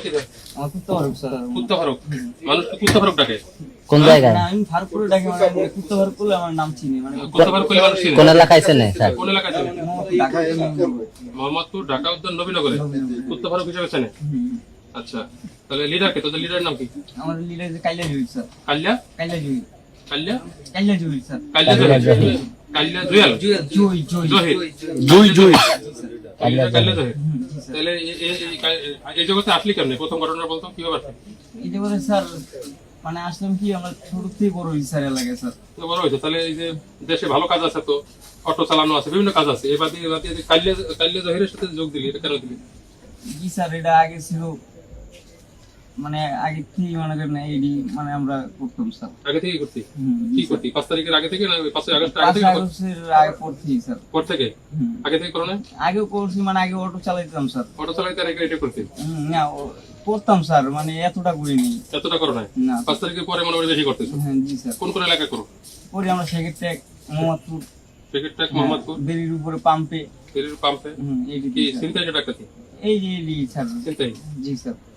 কি রে? আমার কুত্তা ফারুক স্যার। কুত্তা ফারুক। মানুষ তো কুত্তা ফারুক ডাকে। কোন জায়গায়? না, আমি ফারুক করে ডাকি, মানে কুত্তা ফারুক করলে আমার নাম চিনি, মানে কুত্তা ফারুক কইলে মানুষ চিনে। কোন এলাকায় চেনে স্যার? কোন এলাকায় চেনে? ঢাকা মোহাম্মদপুর, ঢাকা উদ্যান, নবীনগরে কুত্তা ফারুক হিসেবে চেনে। আচ্ছা, তাহলে লিডার কে? তোদের লিডারের নাম কি? আমাদের লিডার যে কাইলা জুই স্যার। কাল্যা? কাইলা জুই। কাল্যা? কাইলা জুই স্যার। কাল্যা জহির। কাল্যা জুয়েল? জুই জুই জহির। জুই জুই কাল্যা জহির। তাহলে এই জগতে আসলি কেমনে? প্রথম ঘটনা বলতো কিভাবে আসলি? এটা বলে স্যার, মানে আসলাম কি, আমরা ছোট থেকে বড় হয়েছি স্যার এলাকায় স্যার। তো বড় হয়েছে, তাহলে এই যে দেশে ভালো কাজ আছে, তো অটো চালানো আছে, বিভিন্ন কাজ আছে, এবারে কাল্যা জহিরের সাথে যোগ দিলি, এটা কেন দিলি? জি স্যার, এটা আগে ছিল, মানে আগে থেকে মনে করেন এইডি মানে আমরা করতাম স্যার। আগে থেকে করতি? জি কি স্যার। করতি? 5 তারিখের আগে থেকে না 5 আগস্ট আগে 5 থেকে? আগস্টের আগে করছি স্যার। পর থেকে? আগে থেকে করো না? আগেও করছি, মানে আগে অটো চালাইতাম স্যার। অটো চালাইতে আর এটা করতি? না, করতাম স্যার, মানে এতটা করিনি। এতটা করো না? না 5 তারিখের পরে মনে হয় বেশি করতেছো। হ্যাঁ জি স্যার। কোন কোন এলাকায় করো? পরে আমরা সেক্ষেত্রে মোহাম্মদপুর, সেক্রেটারি মোহাম্মদপুর, বেরির উপরে পাম্পে, ফেরির পাম্পে। এইডি কি চিন্তাই ডাকাতি? এই যে এইডি স্যার। চিন্তাই? জি স্যার।